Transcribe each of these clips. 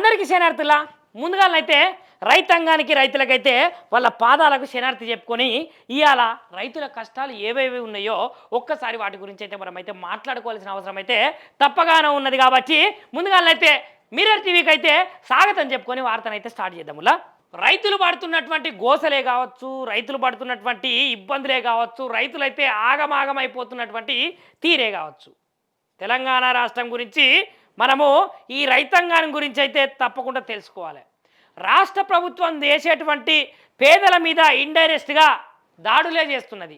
అందరికీ శనార్థులా ముందుగానైతే రైతాంగానికి రైతులకైతే వాళ్ళ పాదాలకు శనార్థి చెప్పుకొని ఇవాళ రైతుల కష్టాలు ఏవేవి ఉన్నాయో ఒక్కసారి వాటి గురించి అయితే మనం అయితే మాట్లాడుకోవాల్సిన అవసరం అయితే తప్పగానే ఉన్నది. కాబట్టి ముందుగానైతే మిర్రర్ టీవీకి అయితే స్వాగతం చెప్పుకొని వార్తనైతే స్టార్ట్ చేద్దాములా. రైతులు పడుతున్నటువంటి గోసలే కావచ్చు, రైతులు పడుతున్నటువంటి ఇబ్బందులే కావచ్చు, రైతులైతే ఆగమాగమైపోతున్నటువంటి తీరే కావచ్చు, తెలంగాణ రాష్ట్రం గురించి మనము ఈ రైతాంగాన్ని గురించి అయితే తప్పకుండా తెలుసుకోవాలి. రాష్ట్ర ప్రభుత్వం చేసేటువంటి పేదల మీద ఇండైరెక్ట్గా దాడులే చేస్తున్నది,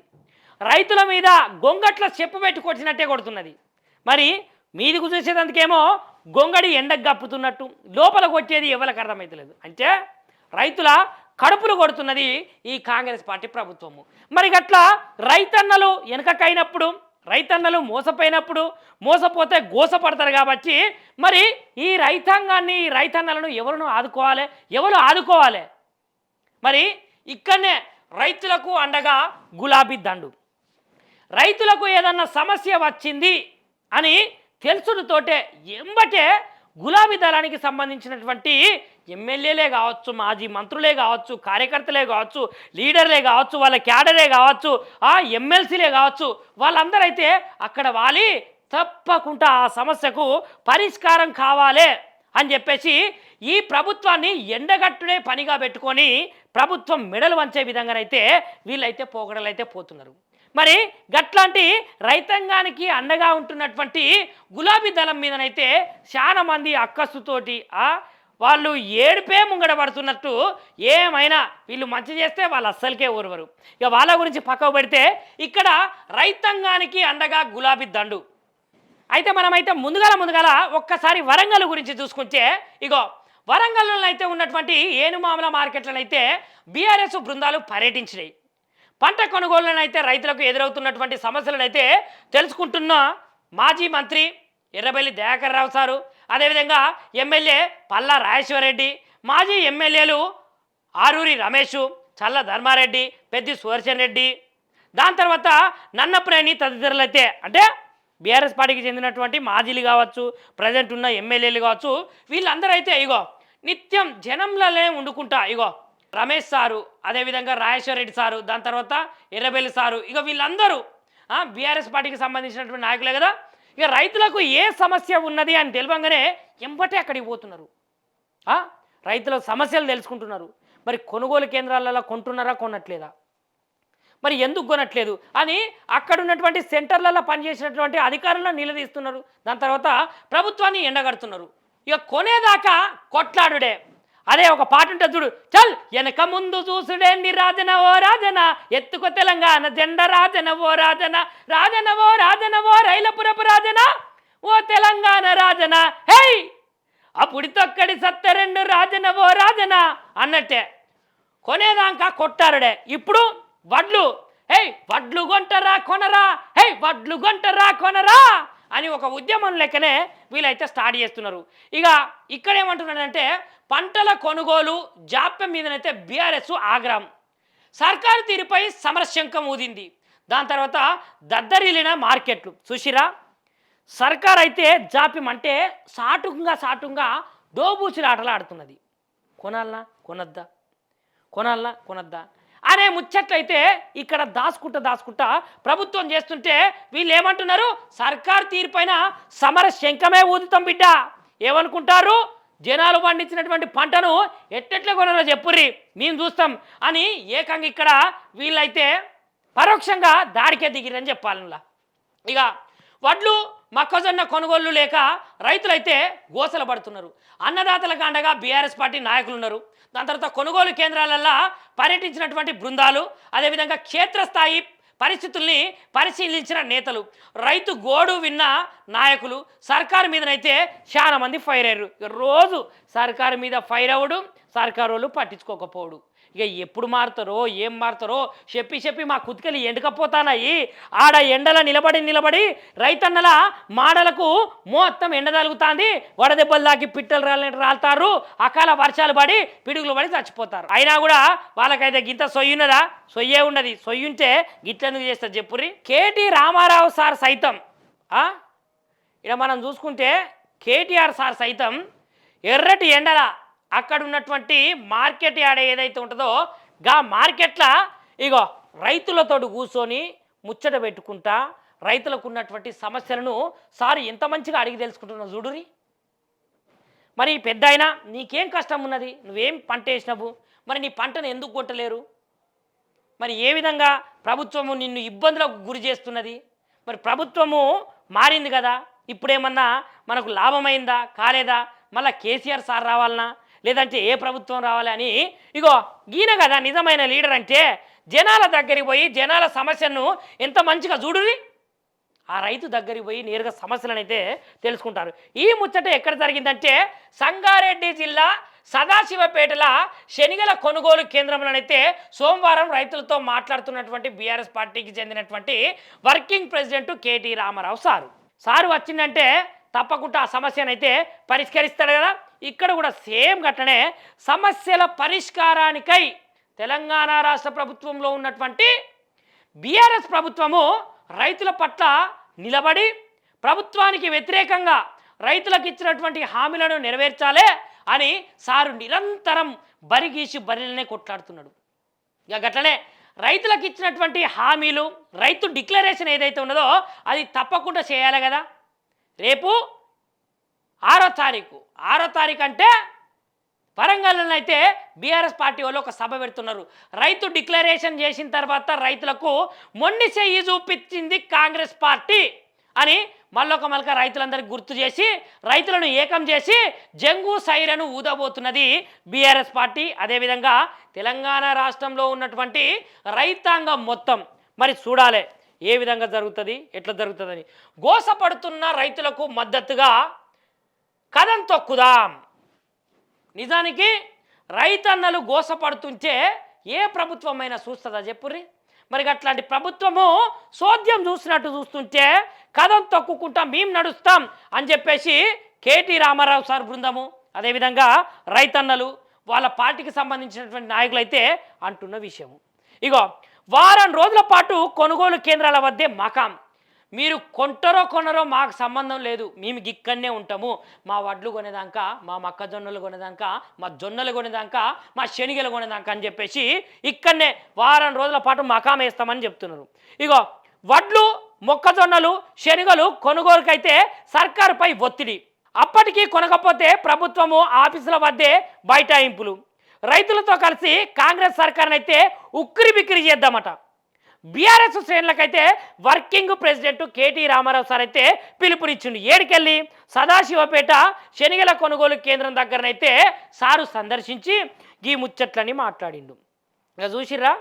రైతుల మీద గొంగట్ల చెప్పు పెట్టుకొచ్చినట్టే కొడుతున్నది. మరి మీదికు చూసేదందుకేమో గొంగడి ఎండకు గప్పుతున్నట్టు లోపలికి వచ్చేది ఎవరికి అర్థమవుతలేదు. అంటే రైతుల కడుపులు కొడుతున్నది ఈ కాంగ్రెస్ పార్టీ ప్రభుత్వము. మరి గట్లా రైతన్నలు వెనకకైనప్పుడు, రైతన్నలు మోసపోయినప్పుడు, మోసపోతే గోసపడతారు. కాబట్టి మరి ఈ రైతాంగాన్ని, ఈ రైతన్నలను ఎవరు ఆదుకోవాలి? మరి ఇక్కడనే రైతులకు అండగా గులాబీ దండు. రైతులకు ఏదన్నా సమస్య వచ్చింది అని తెలుసుతోటే ఎంబటే గులాబీ దళానికి సంబంధించినటువంటి ఎమ్మెల్యేలే కావచ్చు, మాజీ మంత్రులే కావచ్చు, కార్యకర్తలే కావచ్చు, లీడర్లే కావచ్చు, వాళ్ళ క్యాడరే కావచ్చు, ఆ ఎమ్మెల్సీలే కావచ్చు, వాళ్ళందరూ అయితే అక్కడ వాలి తప్పకుండా ఆ సమస్యకు పరిష్కారం కావాలి అని చెప్పేసి ఈ ప్రభుత్వాన్ని ఎండగట్టునే పనిగా పెట్టుకొని ప్రభుత్వం మెడలు వంచే విధంగానైతే వీళ్ళైతే పోగడలైతే పోతున్నారు. మరి గట్లాంటి రైతాంగానికి అండగా ఉంటున్నటువంటి గులాబీ దళం మీదనైతే చాలా మంది అక్కసుతోటి వాళ్ళు ఏడుపే ముంగడ పడుతున్నట్టు, ఏమైనా వీళ్ళు మంచి చేస్తే వాళ్ళు అస్సలకే ఊరవరు. ఇక వాళ్ళ గురించి పక్కకు పెడితే ఇక్కడ రైతాంగానికి అండగా గులాబీ దండు. అయితే మనమైతే ముందుగాల ఒక్కసారి వరంగల్ గురించి చూసుకుంటే, ఇగో వరంగల్లో అయితే ఉన్నటువంటి ఏనుమామల మార్కెట్లనైతే బీఆర్ఎస్ బృందాలు పర్యటించినాయి. పంట కొనుగోలునైతే రైతులకు ఎదురవుతున్నటువంటి సమస్యలనైతే తెలుసుకుంటున్న మాజీ మంత్రి ఎర్రబెల్లి దయాకర్ రావు సారు, అదేవిధంగా ఎమ్మెల్యే పల్లా రాజేశ్వరరెడ్డి, మాజీ ఎమ్మెల్యేలు ఆరూరి రమేష్, చల్ల ధర్మారెడ్డి, పెద్ది సుదర్శన్ రెడ్డి, దాని తర్వాత నన్నప్రేణి తదితరులైతే అంటే బీఆర్ఎస్ పార్టీకి చెందినటువంటి మాజీలు కావచ్చు, ప్రజెంట్ ఉన్న ఎమ్మెల్యేలు కావచ్చు, వీళ్ళందరూ అయితే ఇగో నిత్యం జనంలోనే వండుకుంటా ఇగో రమేష్ సారు, అదేవిధంగా రాజేశ్వర రెడ్డి సారు, దాని తర్వాత ఎర్రబెల్లి సారు, ఇక వీళ్ళందరూ బీఆర్ఎస్ పార్టీకి సంబంధించినటువంటి నాయకులే కదా. ఇక రైతులకు ఏ సమస్య ఉన్నది అని తెలియగానే ఎంబటే అక్కడికి పోతున్నారు, రైతుల సమస్యలు తెలుసుకుంటున్నారు. మరి కొనుగోలు కేంద్రాలలో కొంటున్నారా, కొనట్లేదా, మరి ఎందుకు కొనట్లేదు అని అక్కడ ఉన్నటువంటి సెంటర్లలో పనిచేసినటువంటి అధికారులను నిలదీస్తున్నారు. దాని తర్వాత ప్రభుత్వాన్ని ఎండగడుతున్నారు. ఇక కొనేదాకా కొట్లాడుడే. అదే ఒక పాట ఉంటుంది చూడు, చల్ వెనక ముందు చూసుడేంది రాజన ఓ రాజన, ఎత్తుకో తెలంగాణ జెండ రాజన ఓ రాజన, రాజన ఓ రాజన ఓ రైలపురపు రాజన ఓ తెలంగాణ రాజన, హే అప్పుడు తొక్కడి సత్తరెండు రాజన ఓ రాజన అన్నట్టే కొనేదాకా కొట్టారుడే. ఇప్పుడు వడ్లు, హే వడ్లు కొంటరా కొనరా, హే వడ్లు కొంటరా కొనరా అని ఒక ఉద్యమం లెక్కనే వీళ్ళైతే స్టార్ట్ చేస్తున్నారు. ఇక ఇక్కడ ఏమంటున్నాడంటే పంటల కొనుగోలు జాప్యం మీదనైతే బీఆర్ఎస్ ఆగ్రహం, సర్కారు తీరుపై సమరశంఖం ఊదింది. దాని తర్వాత దద్దరిల్లిన మార్కెట్లు చూసిరా. సర్కార్ అయితే జాప్యం అంటే సాటుగా దోబూచుల ఆటలు ఆడుతున్నది. కొనాలనా కొనద్దా అనే ముచ్చట్లయితే ఇక్కడ దాచుకుంటా ప్రభుత్వం చేస్తుంటే వీళ్ళు ఏమంటున్నారు, సర్కార్ తీరుపైన సమర శంఖమే ఊదుతాం బిడ్డ, ఏమనుకుంటారు జనాలు పండించినటువంటి పంటను ఎట్టెట్లా కొనాలో చెప్పుర్రి మేము చూస్తాం అని ఏకంగా ఇక్కడ వీళ్ళైతే పరోక్షంగా దాడికే దిగిరని చెప్పాలలా. ఇక వడ్లు మొక్కజొన్న కొనుగోళ్లు లేక రైతులైతే గోసలు పడుతున్నారు. అన్నదాతలకు అండగా బీఆర్ఎస్ పార్టీ నాయకులు ఉన్నారు. దాని తర్వాత కొనుగోలు కేంద్రాలల్లో పర్యటించినటువంటి బృందాలు, అదేవిధంగా క్షేత్రస్థాయి పరిస్థితుల్ని పరిశీలించిన నేతలు, రైతు గోడు విన్న నాయకులు సర్కారు మీదనైతే చాలా మంది ఫైర్ అయ్యారు. రోజు సర్కారు మీద ఫైర్ అవ్వడు, సర్కారు వాళ్ళు పట్టించుకోకపోవడు. ఇక ఎప్పుడు మారుతారో ఏం మారుతారో చెప్పి మా కుతికలు ఎండకపోతానాయి. ఆడ ఎండల నిలబడి రైతన్నల మాడలకు మొత్తం ఎండ తగులుతుంది, వడదెబ్బలు దాకి పిట్టలు రాలుతారు, అకాల వర్షాలు పడి పిడుగులు పడి చచ్చిపోతారు. అయినా కూడా వాళ్ళకైతే గింత సొయ్యున్నదా? సొయ్యే ఉన్నది. సొయ్యుంటే గిట్లెందుకు చేస్తారు చెప్పుర్రి. కేటీ రామారావు సార్ సైతం ఇక్కడ మనం చూసుకుంటే కేటీఆర్ సార్ సైతం ఎర్రటి ఎండల అక్కడ ఉన్నటువంటి మార్కెట్ యార్డ్ ఏదైతే ఉంటుందో గా మార్కెట్ల ఇగో రైతులతో కూర్చొని ముచ్చట పెట్టుకుంటా రైతులకు ఉన్నటువంటి సమస్యలను సార్ ఎంత మంచిగా అడిగి తెలుసుకుంటున్నావు చూడురి. మరి పెద్ద అయినా నీకేం కష్టం ఉన్నది, నువ్వేం పంట వేసినావు, మరి నీ పంటను ఎందుకు కొట్టలేరు, మరి ఏ విధంగా ప్రభుత్వము నిన్ను ఇబ్బందులకు గురి చేస్తున్నది, మరి ప్రభుత్వము మారింది కదా ఇప్పుడేమన్నా మనకు లాభమైందా కాలేదా, మళ్ళీ కేసీఆర్ సార్ రావాలనా లేదంటే ఏ ప్రభుత్వం రావాలి అని ఇగో ఈయన కదా నిజమైన లీడర్ అంటే జనాల దగ్గరికి పోయి జనాల సమస్యను ఎంత మంచిగా చూడురి. ఆ రైతు దగ్గరికి పోయి నేరుగా సమస్యలను అయితే తెలుసుకుంటారు. ఈ ముచ్చట ఎక్కడ జరిగిందంటే సంగారెడ్డి జిల్లా సదాశివపేటల శనిగల కొనుగోలు కేంద్రంలోనైతే సోమవారం రైతులతో మాట్లాడుతున్నటువంటి బీఆర్ఎస్ పార్టీకి చెందినటువంటి working president KT Rama Rao sir వచ్చిందంటే తప్పకుండా ఆ సమస్యనైతే పరిష్కరిస్తాడు కదా. ఇక్కడ కూడా సేమ్ ఘటనే సమస్యల పరిష్కారానికై తెలంగాణ రాష్ట్ర ప్రభుత్వంలో ఉన్నటువంటి బీఆర్ఎస్ ప్రభుత్వము రైతుల పట్ల నిలబడి ప్రభుత్వానికి వ్యతిరేకంగా రైతులకు ఇచ్చినటువంటి హామీలను నెరవేర్చాలే అని సారు నిరంతరం బరిగీసి బరిలనే కొట్లాడుతున్నాడు. ఇక గట్లనే రైతులకు ఇచ్చినటువంటి హామీలు రైతు డిక్లరేషన్ ఏదైతే ఉన్నదో అది తప్పకుండా చేయాలి కదా. రేపు 6వ తారీఖు అంటే వరంగల్లో అయితే బీఆర్ఎస్ పార్టీ వాళ్ళు ఒక సభ పెడుతున్నారు. రైతు డిక్లరేషన్ చేసిన తర్వాత రైతులకు మొండి చెయ్యి చూపించింది కాంగ్రెస్ పార్టీ అని మళ్ళొక మళ్ళక రైతులందరికీ గుర్తు చేసి రైతులను ఏకం చేసి జంగు సైరను ఊదబోతున్నది బీఆర్ఎస్ పార్టీ. అదేవిధంగా తెలంగాణ రాష్ట్రంలో ఉన్నటువంటి రైతాంగం మొత్తం మరి చూడాలి ఏ విధంగా జరుగుతుంది ఎట్లా జరుగుతుందని. గోసపడుతున్న రైతులకు మద్దతుగా కదం తొక్కుదాం. నిజానికి రైతన్నలు గోసపడుతుంటే ఏ ప్రభుత్వమైనా చూస్తుందా చెప్పుర్రి. మరి అట్లాంటి ప్రభుత్వము సోద్యం చూస్తుంటే కదం తొక్కుకుంటా మేము నడుస్తాం అని చెప్పేసి కేటీ రామారావు సార్ బృందము అదేవిధంగా రైతన్నలు వాళ్ళ పార్టీకి సంబంధించినటువంటి నాయకులు అయితే అంటున్న విషయము. ఇగో వారం రోజుల పాటు కొనుగోలు కేంద్రాల వద్దే మకాం. మీరు కొంటారో కొనరో మాకు సంబంధం లేదు, మేము ఇక్కడనే ఉంటాము. మా వడ్లు కొనేదాకా, మా మొక్కజొన్నలు కొనేదాకా, మా జొన్నలు కొనేదాకా, మా శనిగలు కొనేదాకా అని చెప్పేసి ఇక్కడనే వారం రోజుల పాటు మకాం వేస్తామని చెప్తున్నారు. ఇగో వడ్లు మొక్కజొన్నలు శనిగలు కొనుగోలుకైతే సర్కారుపై ఒత్తిడి. అప్పటికీ కొనకపోతే ప్రభుత్వము ఆఫీసుల వద్దే బైఠాయింపులు. రైతులతో కలిసి కాంగ్రెస్ సర్కారును అయితే ఉక్కిరి బిక్కిరి చేద్దామట. బీఆర్ఎస్ శ్రేణులకైతే working president KT Rama Rao sir అయితే పిలుపునిచ్చిండు. ఏడికెళ్ళి సదాశివపేట శనిగల కొనుగోలు కేంద్రం దగ్గరనైతే సారు సందర్శించి ఈ ముచ్చట్లని మాట్లాడిండు. ఇక చూసిర్రా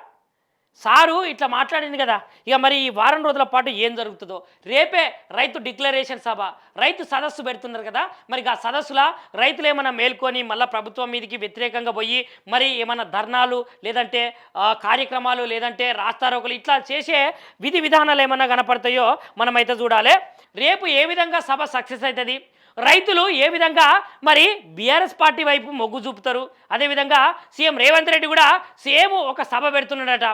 సారు ఇట్లా మాట్లాడింది కదా. ఇక మరి ఈ వారం రోజుల పాటు ఏం జరుగుతుందో రేపే రైతు డిక్లరేషన్ సభ రైతు సదస్సు పెడుతున్నారు కదా. మరి ఆ సదస్సులో రైతులు ఏమైనా మేల్కొని మళ్ళీ ప్రభుత్వం మీదకి వ్యతిరేకంగా పోయి మరి ఏమైనా ధర్నాలు లేదంటే కార్యక్రమాలు లేదంటే రాస్తారోకలు ఇట్లా చేసే విధి విధానాలు ఏమైనా కనపడతాయో మనమైతే చూడాలి. రేపు ఏ విధంగా సభ సక్సెస్ అవుతుంది, రైతులు ఏ విధంగా మరి బీఆర్ఎస్ పార్టీ వైపు మొగ్గు చూపుతారు. అదేవిధంగా సీఎం రేవంత్ రెడ్డి కూడా సేమ్ ఒక సభ పెడుతున్నాడట.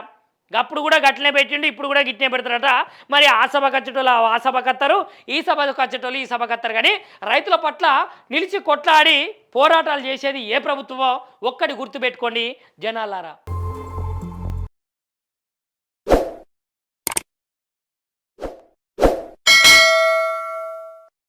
అప్పుడు కూడా గట్లనే పెట్టిండు, ఇప్పుడు కూడా గిట్నే పెడతారట. మరి ఆ సభకు వచ్చేటోళ్ళు ఆ సభకు వస్తారు, ఈ సభకు వచ్చేటోళ్ళు ఈ సభకు వస్తారు. కానీ రైతుల పట్ల నిలిచి కొట్లాడి పోరాటాలు చేసేది ఏ ప్రభుత్వమో ఒక్కటి గుర్తుపెట్టుకోండి జనాలారా.